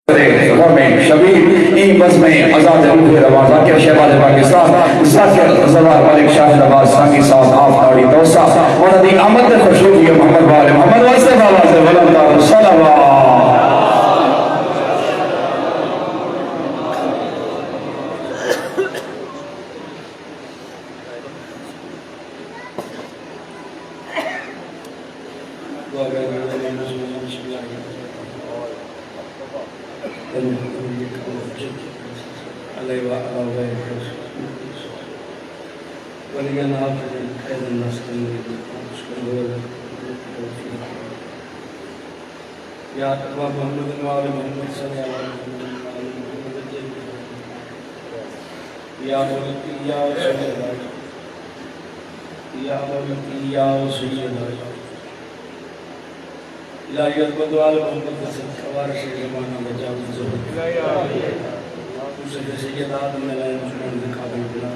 Shabbir N بزم آزاد روح رواز ذاکر شہباز پاکستان ذاکر زوار ملک شاہ نواز سانگی صاحب آفتاری دوسا وردی آمد خوشوگی محمد والے محمد واسطے بابا سے ولندہ صلوات یا تقوی محمد وآل محمد صلی اللہ علیہ وسلم یا ملکی یا سیدہ یا ملکی یا سیدہ الہی عظمت وآل محمد صلی خوارش زمانہ بجاوت زہد دوسرے سید آدم علیہ مسلمان دکھاویں بلا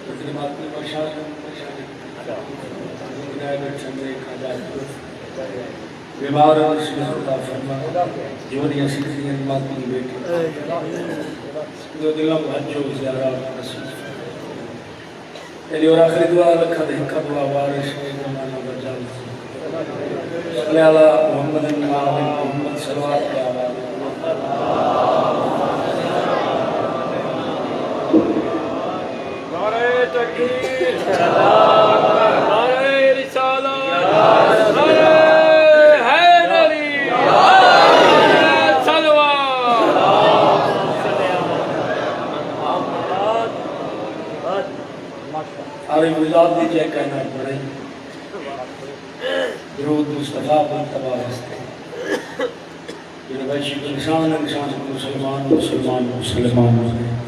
تقریبات میں مشاہد ونائبت چندرے خاجات بیمار رسول خدا فرما جوری اسیسی انمات کی بیٹی دو دلم حجو زیارات رسول ایلی اور آخری دعا لکھا دہکا دعا وارش زمانہ بجاوت صلی اللہ محمد محمد صلوات یا نعرہ تکبیر نعرہ رسالت نعرہ حیدری صلوات عارف وزاد دیجئے کہنا پڑے درود مصطفیٰ پر تباہ ہستے یہ بچی انسان انسان مسلمان مسلمان مسلمان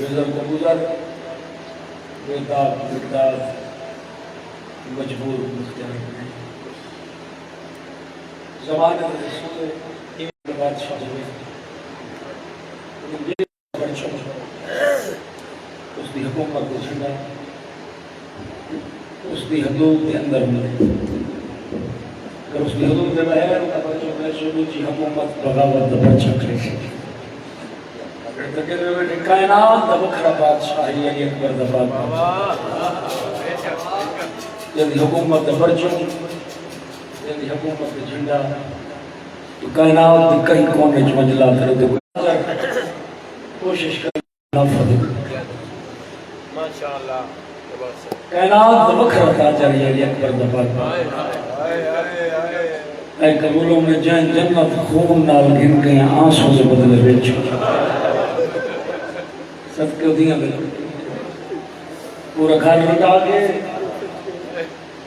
گزر کو گزر بیداد مقداد مجبور مختار زمان رسول ایمان بادشاہ ہوئے یہ بڑھچوں اس دی حکومت کو جھنڈا اس دی حدود کے اندر ملے اگر اس دی حدود کے بہر کا بچوں میں سلوچی حکومت بغاوت بڑھچوں کرے کائنات دبکھرا بادشاہی یعنی اکبر دفاع یعنی حکومت برجوں یعنی حکومت جھنڈا تو کائنات دی کئی کونے چمجلا کرے تو کوشش کرنا فرق ماشاءاللہ کائنات دبکھرا تاجر یعنی اکبر دفاع اے قبولوں میں جن جنت خون نال گن گئے آنسوں سے بدلے بیچو سب کے دیا میں پورا گھر لٹا کے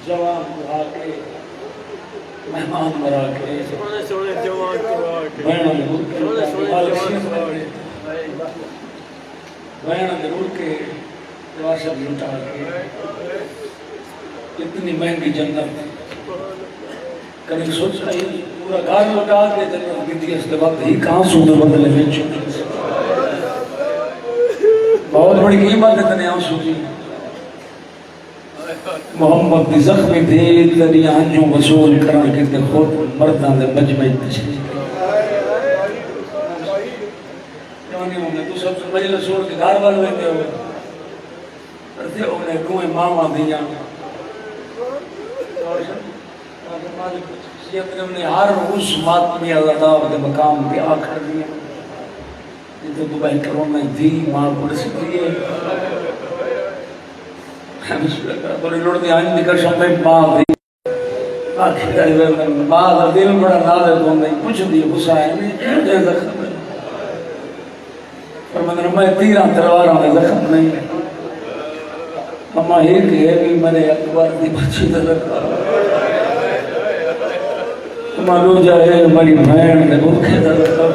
جوان بڑھا کے مہمان مرا کے بہنوں ضرور کے سب لٹا کے اتنی مہنگی جنت کبھی سوچ رہی پورا گھر لٹا کے جنت گندی اس کے بعد ہی کہاں سونے بدلے میں چھوٹی بہت بڑی قیمت اتنے آنسو جی محمد دی زخمی دے تری آنجوں وصول کرن کے تے خود مردان دے مجمع تشریف یعنی انہیں تو سب سے مجلس چھوڑ کے گھر والے ہوئے ہوئے کرتے انہیں کوئی ماما دیا سیت نے انہیں ہر اس ماتمی اللہ دے مقام پہ آخر دیا تو دبائی کروں میں دی ماں پڑھ سکتی ہے بڑی لوڑ دی آئین دکھر شمبے ماں دی آخر دائیوے میں ماں دا دل بڑا نادر دوں نہیں کچھ دی حسائن نہیں دے زخم نہیں پر میں نے تیران تلواروں میں زخم نہیں اما ایک ہے بھی میں نے اکبر دی بچی دلکا اما لو جائے ہماری بہن نے بھوکے دلکا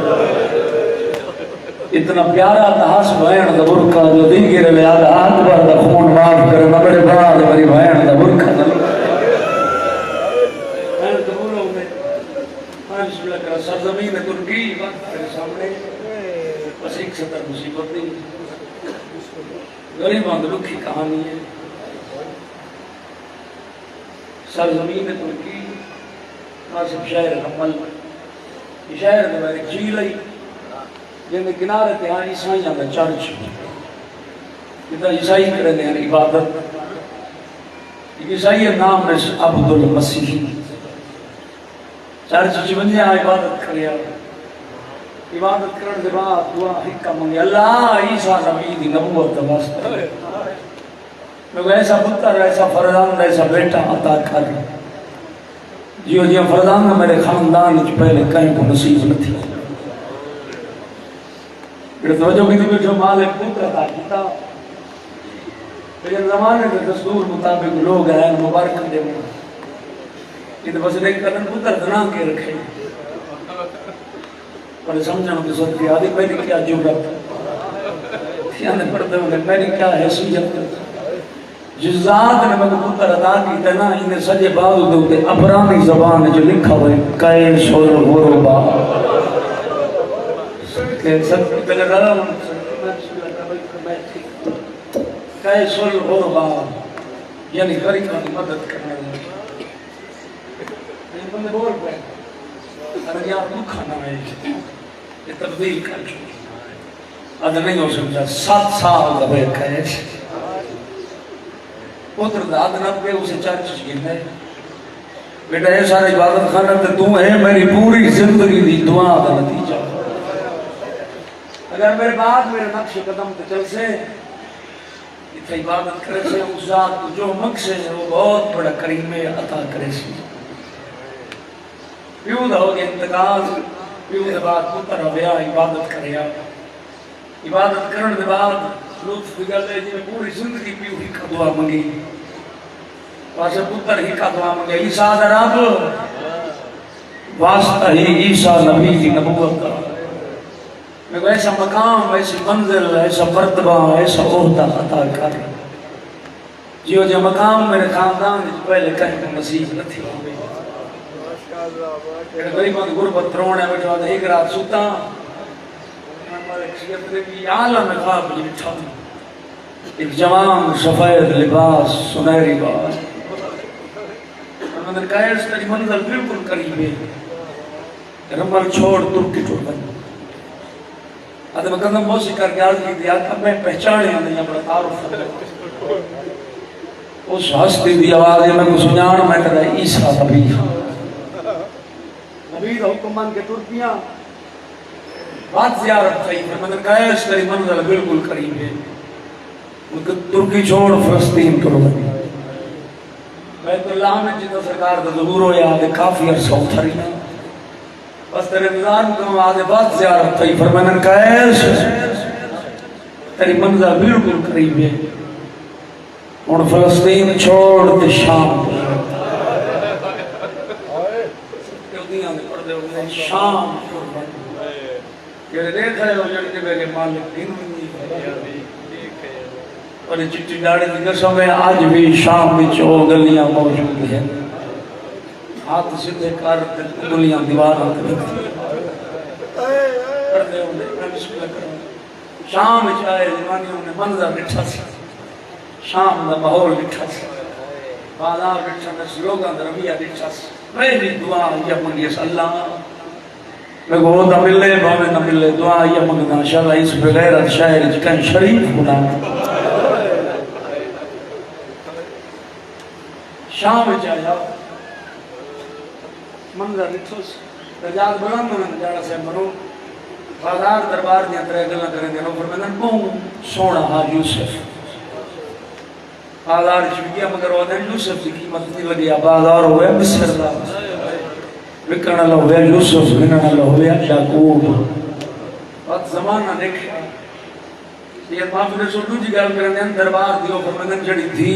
اتنا پیارا تحاس بہن دا برکا جو دی گرے لے آدھا اکبر دا خون معاف کرے بڑے بعد میری بہن دا برکا دا بہن دا بولو میں بسم اللہ کرا سرزمین ترکی وقت میرے سامنے بس ایک سطر مصیبت نہیں غریبان دا لکھی کہانی ہے سرزمین ترکی ناصف شاعر حمل شہر میں ایک جھیل ہے جن کنارے تے ہاں عیسائیاں دا چرچ جدھر عیسائی کرتے ہیں عبادت. ایک عیسائی نام ہے عبد المسیح. چرچ چ ونجیا عبادت کریا. عبادت کرن دے بعد دعا ہکا منگے اللہ عیسیٰ نبی دی نبوت دا واسطہ میں ایسا پتر ایسا فرزند ایسا بیٹا عطا کر جیو جیو فرزند میرے خاندان وچ پہلے کہیں کو نصیب نہ تھی. پھر توجہ کی بیٹھو مالک پتر عطا کیتا. لیکن زمانے کے دستور مطابق لوگ ہیں مبارک دے یہ تو بس ایک قدم پتر دنا کے رکھے پر سمجھنا کہ سب کی آدھی میری کیا جرت یعنی پڑھتے ہوئے میری کیا حیثیت جس ذات نے میں پتر عطا کی تنا انہیں سجے بعد ہوتے عبرانی زبان جو لکھا ہوئے قیس الغربا کہ سب کی تلے رہا قیس الغربا یعنی غریبوں کی مدد کرنے لگے. بندے بول پہ اگر یار دکھا نہ ہے یہ تبدیل کر چکی اد نہیں ہو سکتا 7 سال کا بیٹھ ہے پتر داد نہ پہ اسے چرچ گرنا ہے بیٹا یہ سارے عبادت خانہ تے تو ہے میری پوری زندگی دی دعا دا نتیجہ. اگر میرے بعد میرے نقش قدم تے چل سے اتھا عبادت کرے سے اس ذات کو جو مقصد ہے وہ بہت بڑا کریم عطا کرے سے. پیو دا ہو گیا انتقال. پیو دے بعد پتر ہویا عبادت کریا. عبادت کرن دے بعد لطف دی گل ہے جی پوری زندگی پیو ہی کا دعا منگی واسے پتر ہی کا دعا منگی عیسیٰ دا رب واسطہ ہی عیسیٰ نبی کی نبوت کا میں کو ایسا مقام ایسی منزل ایسا مرتبہ ایسا عہدہ عطا کر جیو جو مقام میرے خاندان پہلے کہیں کو نصیب نہ تھی. غریبان غربت رونے بیٹھا تھا ایک رات سوتا عالم خواب جیٹھا ایک جوان سفید لباس سنہری بات میں نے کہا اس تری منظر بالکل قریب ہے رمبر چھوڑ ترکی ٹوٹ بند آدھے میں قدم بہت سی کر کے آج کی دیا کہ میں پہچانے نہیں اپنا تعارف اس ہستی دی آواز میں کو سنیان میں کہا عیسیٰ نبی نبی دا حکم مان کے ترکیاں بات زیارت تھی میں نے کہا اس تری منزل بالکل قریب ہے ترکی چھوڑ فلسطین کرو بیت اللہ میں جتنا سرکار دا ظہور ہو یا آدھے کافی عرصہ اتھری بس تیرے نظام کو آدھے بات زیارت تھی پر میں نے کہا اس تری منزل بالکل قریب ہے اور فلسطین چھوڑ تے شام شام یہ دیکھ رہے ہو جڑ کے میرے مالک دن اور چٹی ڈاڑے کی قسم میں آج بھی شام میں چو گلیاں موجود ہیں ہاتھ سیدھے کر گلیاں دیواراں کرتے ہوئے شام میں چاہے دیوانیوں نے منظر بٹھا سی شام دا ماحول بٹھا سی بازار بٹھا سی لوگاں دا رویہ بٹھا سی میری دعا یہ منگی اللہ میں کو ہوتا ملے بھاوے نہ ملے دعا یہ منگنا شاء اس بغیرت شاعر جکن شریف بنا شام چاہیا منظر لٹھوس رجال بلند من جاڑا سے منو بازار دربار دیا ترے گلہ کریں دے نوکر میں نے بہن سونا ہا یوسف بازار چوکیا مگر وہ دن یوسف کی قیمت نہیں لگیا بازار ہوئے مصر دا وکرن اللہ ہوئے یوسف گنن اللہ ہوئے یعقوب وقت زمانہ دیکھے یہ معافی نے سوٹو جی گل کرنے دربار دیو فرمندن جڑی تھی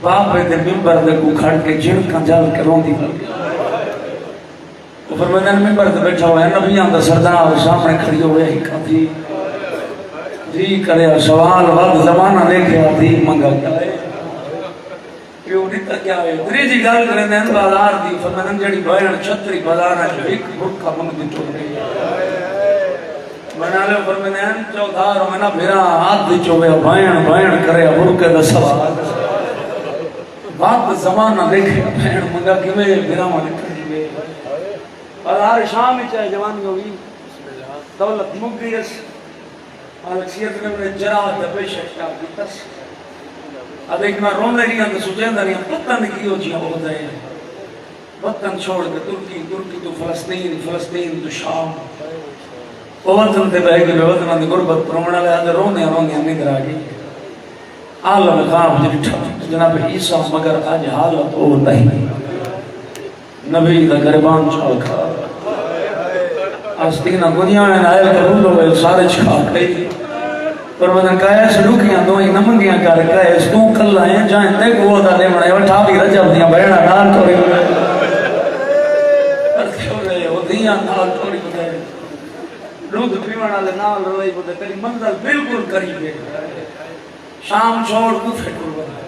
باپ دے ممبر دے کو کھڑ کے جن کا جال کے رون دی وہ فرمندن ممبر دے بیٹھا ہوئے نبیان دا سردار سامنے کھڑی ہوئے ہی کھا تھی دی کرے سوال وقت زمانہ دیکھے دی منگا کیا ہے پیو نیتا کیا ہے دری جی گل کرنے دین بازار دی فرمندن جڑی بھائن چھتری بازارہ جو ایک بھٹکا منگ دی ٹوٹ گئی منا لے فرمندن چودھار منا بھیرا ہاتھ دی چوبے بھائن کرے بھٹکے دا سوال بات زمانہ دیکھے بھائن منگا کی میں بھیرا مانے کھڑی ہوئے اور ہر شام چاہے جوانی ہوئی دولت مک گئی اس مالک سیت نے انہیں جرات دبے شکتا کی تس اب ایک میں رونے رہی ہوں تو سجیندہ رہی ہوں وطن کی ہو جیاں بہت ہے وطن چھوڑ کے ترکی تو فلسطین تو شام وہ وطن تے بہ کے وطن دی غربت پرونا لے رونے نگر آ گئی عالم خام جناب عیسیٰ مگر آج حالت وہ نہیں نبی دا گربان چاکھا آستینہ گنیا میں آئے قبول ہوئے سارے چھا گئی پر مدن کہا ہے لوکیاں دوئیں نمنگیاں کر کہا ہے اس تو کل آئیں جائیں دیکھ وہ دا لے مڑے وٹھا بھی رجب دیاں بہنا نال توڑی دیاں نال توڑی بدے لوگ پیوانا لے نال روئی بدے تیری منزل بالکل قریب ہے شام چھوڑ کوفے ٹور بنا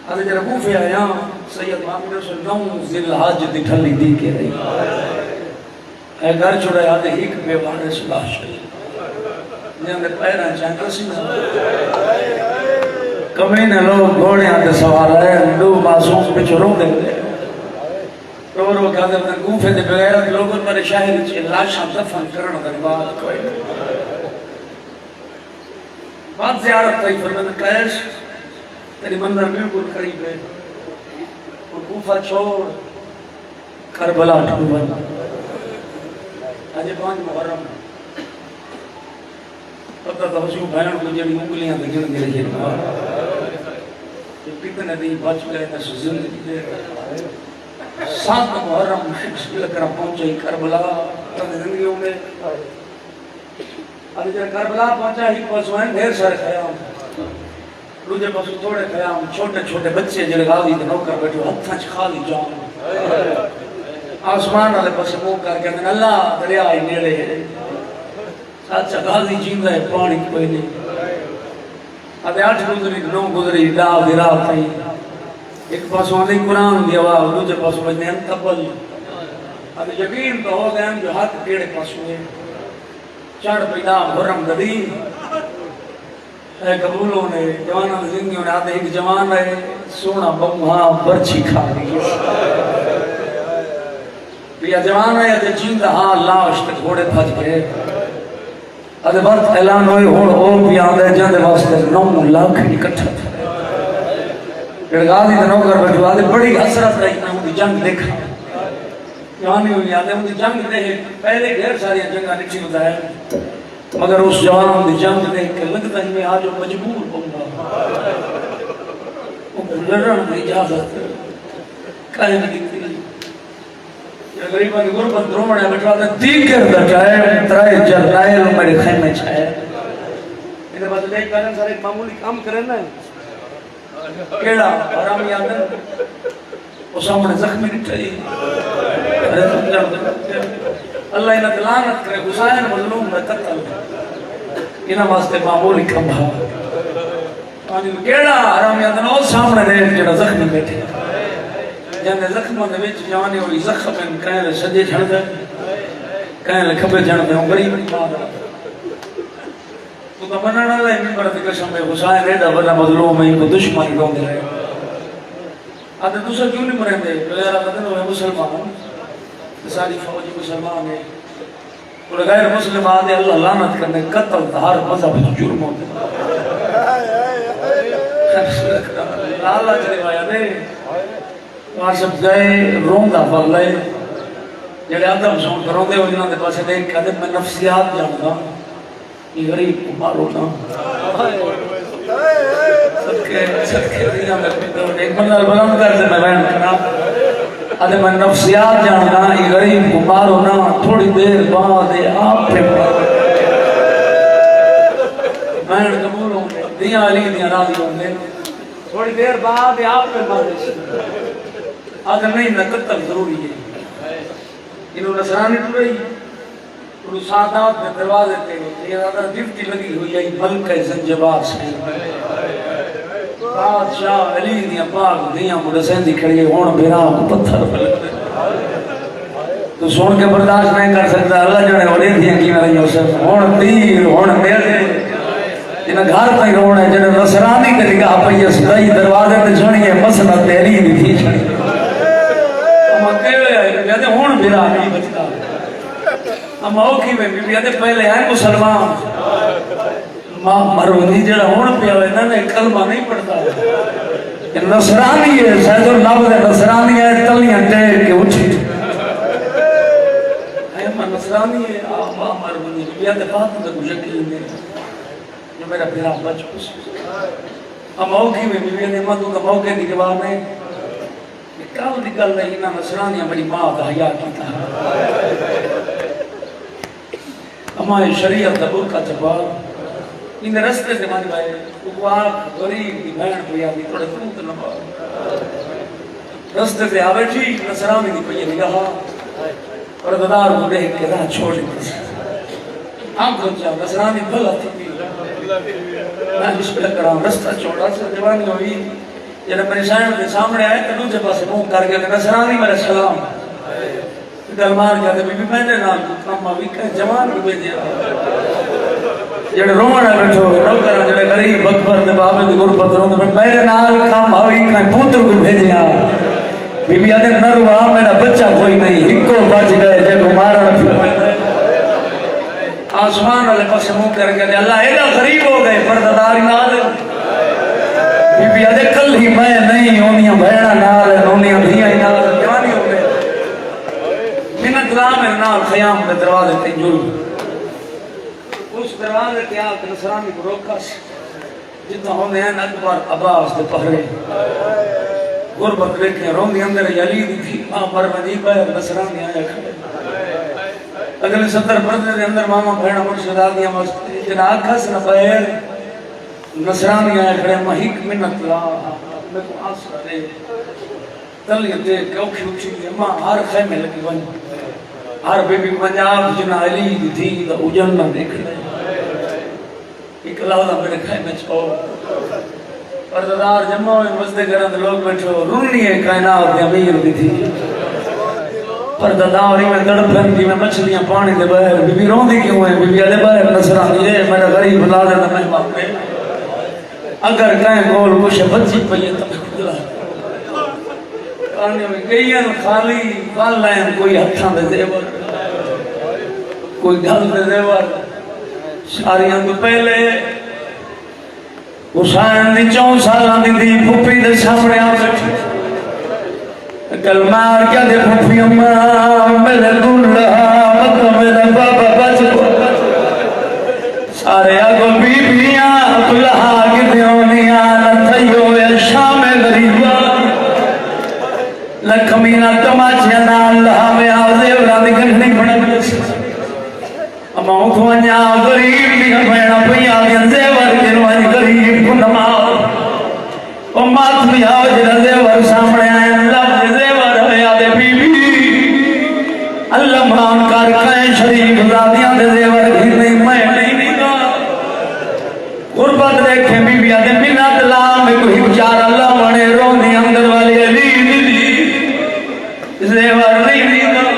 آدھے جرہ کوفے آیا سید محمد رسول نو ذی الحج دی ٹھلی دی کے رہی اے گھر چھوڑے آدھے ایک بے وارث لاش ہے جہاں پیران چاہیں کسی کمینے لوگ گھوڑے آتے سوار رہے دو معصوم پہ چھوڑوں دے دے رو کہتے ہیں کوفے دے بغیرت لوگوں پر شاہد چھے لاشاں دفن کرنا در بات کوئی بات زیارت تھی فرمت کہش تیری منظر بالکل قریب ہے اور کوفہ چھوڑ کربلا ٹھوبن آجے 5 محرم پتہ تھا حسیو بھائن کو جڑی انگلیاں دے گن دے رہی کتنے دن بچ گئے نہ زندگی دے 7 محرم مشکل کرا پہنچے کربلا زندگیوں میں اب جب کربلا پہنچا ہی پاسوائیں ڈھیر سارے خیام روجے پاسو تھوڑے خیام چھوٹے چھوٹے بچے جڑے غازی دے نوکر بیٹھو ہتھاں چ خالی جان آسمان والے پاسے منہ کر کے اللہ دریا ہی نیڑے ہے اچھا غازی جیندا ہے پانی کوئی نہیں اب 8 گزری 9 گزری داو دی رات تھی ایک پاسو آنے قرآن دی آواز دوسرے پاسو بجنے ہیں تبل اب یقین تو ہو گئے جو ہاتھ پیڑے پاسو ہے چڑھ پیدا محرم ددی اے قبولوں نے جوانوں نے زندگیوں نے آتے ایک جوان ہے سونا بمہاں برچی کھا رہی ہے جوان ہے تے جیندہ ہاں لاش تے گھوڑے بھج گئے ادھے وقت اعلان ہوئے ہون اور بھی آدھے جاندے واسطے 9 لاکھ اکٹھا تھا پھر غازی تے نوکر بیٹھو آدھے بڑی حسرت رہی نہ ان کی جنگ دیکھا جوانی ہوئی آدھے ان کی جنگ دیکھے پہلے ڈھیر ساری جنگاں نٹھی ہوتا ہے مگر اس جوان دی جنگ دیکھ کے لگتا ہے میں آج مجبور ہوں گا وہ لڑن کی اجازت کہیں نہیں تھی غریبان کی غربت درومنے بیٹھا تھا تیکر دا ٹائم ترائے جرائل میرے خیمے چھائے انہیں بات دیکھ کریں سارے معمولی کام کریں نا کیڑا حرامی آدم وہ سامنے زخمی نٹھائی اللہ انہیں دلانت کرے حسین مظلوم میں قتل انہیں واسطے معمولی کم بھا کیڑا حرامی آدم وہ سامنے دیکھ جڑا زخمی بیٹھے جانے زخموں نے بیچ جوانی ہوئی زخم ان کہیں لے سجے جھڑ دے کہیں لے کھبے جھڑ دے ہوں غریب مادہ تو منانا لے ممبر دی قسم میں حسین ریڈا بنا مظلوم میں کو دشمنی دوں دے رہے آدھے دوسرا کیوں نہیں مریں دے بغیر آدھے ہوئے مسلمان ساری فوجی مسلمان ہے اور غیر مسلم آدھے اللہ لعنت کرنے قتل ہر مذہب جرم ہوتے اللہ چلے بھائی آدھے وہاں سب گئے روندہ پڑ لئے جڑے آدم سون کر روندے ہو جنہوں نے پاسے دیکھ کہتے میں نفسیات جانتا یہ غریب کو مارو نا صدقے دیا میں ایک بندر بلند کر دے میں بہن کرنا آدھے میں نفسیات جانتا یہ غریب کو مارو نا تھوڑی دیر بعد آپ پہ مارو بہن قبول ہوں گے دیا علی دیا راضی ہوں گے تھوڑی دیر بعد آپ پہ مارو آدھے نہیں نہ قتل ضروری ہے انہوں نصرانی تو رہی انہوں سادات میں دروازے تے یہ آدھا ڈفٹی لگی ہوئی ہے ملکہ زنجبار سے بادشاہ علی دیا پاک دیا مدسین دی کھڑی ہون بھیرا پتھر پلک تو سون کے برداشت نہیں کر سکتا اللہ جانے ہو رہی دیا کی میں رہی ہو سکتا ہون تیر ہون میرے جنہیں گھر تک رونے جنہیں نصرانی کے نگاہ پہ یہ سدائی دروازے تے چھڑی ہے مسئلہ تیری دی تھی چھڑی آتے ہون بھیرا نہیں بچتا اما اوکھی میں بی آتے پہلے آئے مسلمان ماں مروانی جڑا ہون پہ ہوئے نا کلمہ نہیں پڑھتا نصرانی ہے سید اللہ دے نصرانی ہے تلیاں ٹیک کے اٹھی اے اما نصرانی ہے ماں مروانی بی آتے بات میں کچھ یقین نہیں جو میرا پھرا بچ کچھ اما اوکھی میں بی آتے ماں تو کا موقع دی جواب میں کال نکل رہی نا نصرانیاں میری ماں کا حیاء کیتا اما شریعت دا برکہ جباب ان رستے سے مانی بھائی اقواق غریب دی بہن پہ آدھی تھوڑے تروت نبا رستے سے آوے ٹھیک نصرانی دی پہ نگاہ اور ددار کو دیکھ کے راہ چھوڑ دی ہم کو چاہو نصرانی بھلا تھی میں بسم اللہ کراؤں رستہ چھوڑا سے جوانی ہوئی جب میرے سامنے آئے تو دوسرے پاس منہ کر کے نصرانی میرے سلام گلمان کہتے بی بی میں نے نام کام بھی کہ جوان کو بھیجیا جڑے رومن ہے بیٹھو رو کرا جڑے غریب بکبر دے بابے دی غربت رو میرے نال کام بھی کہ پوتر کو بھیجیا بی بی آدھے نروا میرا بچہ کوئی نہیں ہکو بچ گئے جے کو مارن پھر آسمان والے پاس منہ کر کے اللہ ایڈا غریب ہو گئے پرداداری نال بی بی آدھے کل ہی میں نہیں ہونیاں بہنا نال ہونیاں دھیاں نال جوانی ہو گئے منت رام ہے نال خیام کے دروازے تے جل اس دروازے کے آکے نصرانی کو روکا جتنا ہونے ہیں اکبر عباس دے پہرے غربت دیکھیں روندی اندر یلید تھی ماں مروانی بہر نصرانی آیا کھڑے اگلے 70 پردے دے اندر ماما بہنا مرشد آدیاں مستی جنا آکھس نہ بہر نصرانی آیا کھڑے محیق منت لا میں کو آسرا دے تلیاں دے کہ اوکھی اوکھی دی ماں ہر خیمے لگی بن ہر بی بی پنجاب جنا علی دی تھی دا اجن نہ دیکھ لے ایک لازہ میرے خیمے چھو پردادار جمع ہوئے مزدے گرند لوگ بیٹھو رونی ہے کائنات دی امیر دی تھی پرداداری میں تڑپن دی میں مچھلیاں پانی دے بہر بی بی رون دی کیوں ہے بی بی آدھے بہر نصرانی ہے میرا غریب لازہ نہ میں باپ میں اگر کہیں گول کچھ بچی پہیے تو میں خود لا کہنے میں گئین خالی پال لائن کوئی ہتھاں دے زیور کوئی گھل دے زیور ساریاں تو پہلے حسین دی 4 سالاں دی دی پھپی دے سامنے آ بیٹھی کلمار کیا دے پھپی اماں میرے دلہا مطلب میرا بابا بچ کو سارے آگو بیبیاں دلہا کی دیونیاں نتھیو یا شام غریبا لکھمینہ تماچیاں اللہ میں آوزے ورادی گھنی پڑھنے اما اتوانیا غریب بھی بھیڑا پہیا دین زیور جنوانی غریب کو نماؤ امات بھی آو جنہ زیور سامنے آئے اللہ زیور ہے آدھے بی بی اللہ مان کار کائیں شریف زادیاں دے زیور بھی نہیں میں نہیں گا غربت دیکھیں بی بی آدھے منت لام میں کوئی بچار اللہ منے روندی اندر والی علی دی زیور نہیں گا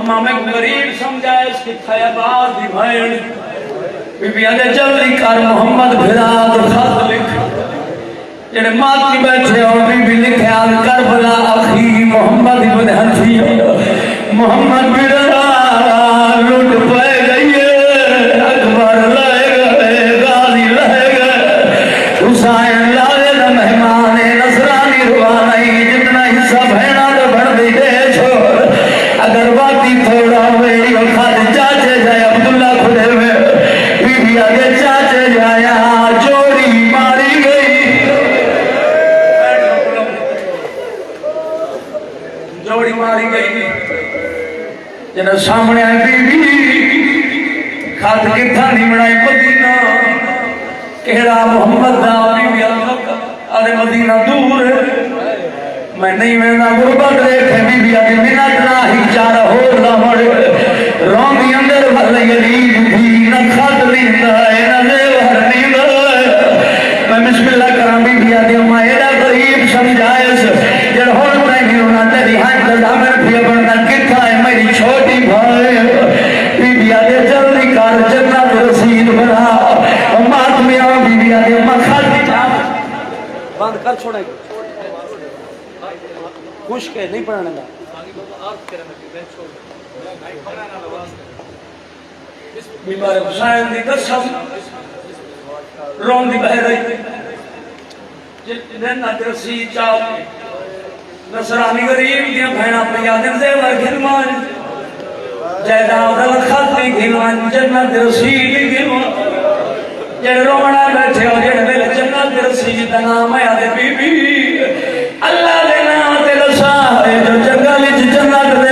اما میں غریب سمجھائے اس کی تھیبات دی بھائڑ بی بی آدھے جلدی کار محمد بھراد خط لکھ جنہیں ماتی بیٹھے اور بی بی لکھے آل کربلا اخی محمد ابن حنفی محمد بھراد لٹ پہ گئی اکبر لائے گئے غازی لائے گئے حسین لائے دا مہمان نصرانی روانائی جتنا حصہ بھینا تو بڑھ دی دے چھوڑ اگر باتی تھوڑا ہوئے یہ خاط چاچے جائے عبداللہ کھلے ہوئے بی بی آگے چاچے جایا جوڑی ماری گئی جوڑی ماری گئی جنہا سامنے آئے بی بی خاط کتھا نہیں بڑھائی مدینہ کہڑا محمد دا بی بی آدھے مدینہ دور ہے میں نہیں وینا غربت دیکھے بی بی آدھے منت راہی چارہ ہو لمڑ روندی اندر بھلے یلید بھی نہ خط لیندہ ہے نہ زیور لیندہ ہے میں بسم اللہ کرام بی بی آدھے اممہ ایڈا غریب سمجھائے جڑ ہوتا ہی نہیں ہونا تیری ہاتھ دلہ میں پھیا بڑھنا کتھا ہے میری چھوٹی بھائی بی بی آدھے جلدی کار جنت رسید بنا امات میں آؤ بی بی آدھے اممہ خط بند کر چھوڑے گا خوش کے نہیں پڑھنے گا بیمار حسین دی قسم رون دی بہ رہی جتنے درسی چاو نصرانی غریب دیا بھینا پیادن زیور گھلمان جیداؤ دل خلقی گھلمان جنت رسیل گھلمان جن رومنا بیٹھے ہو جن دل جنت رسیل نام ہے بی بی اللہ دے نام تے رسا ہے جو جنگل جنت دے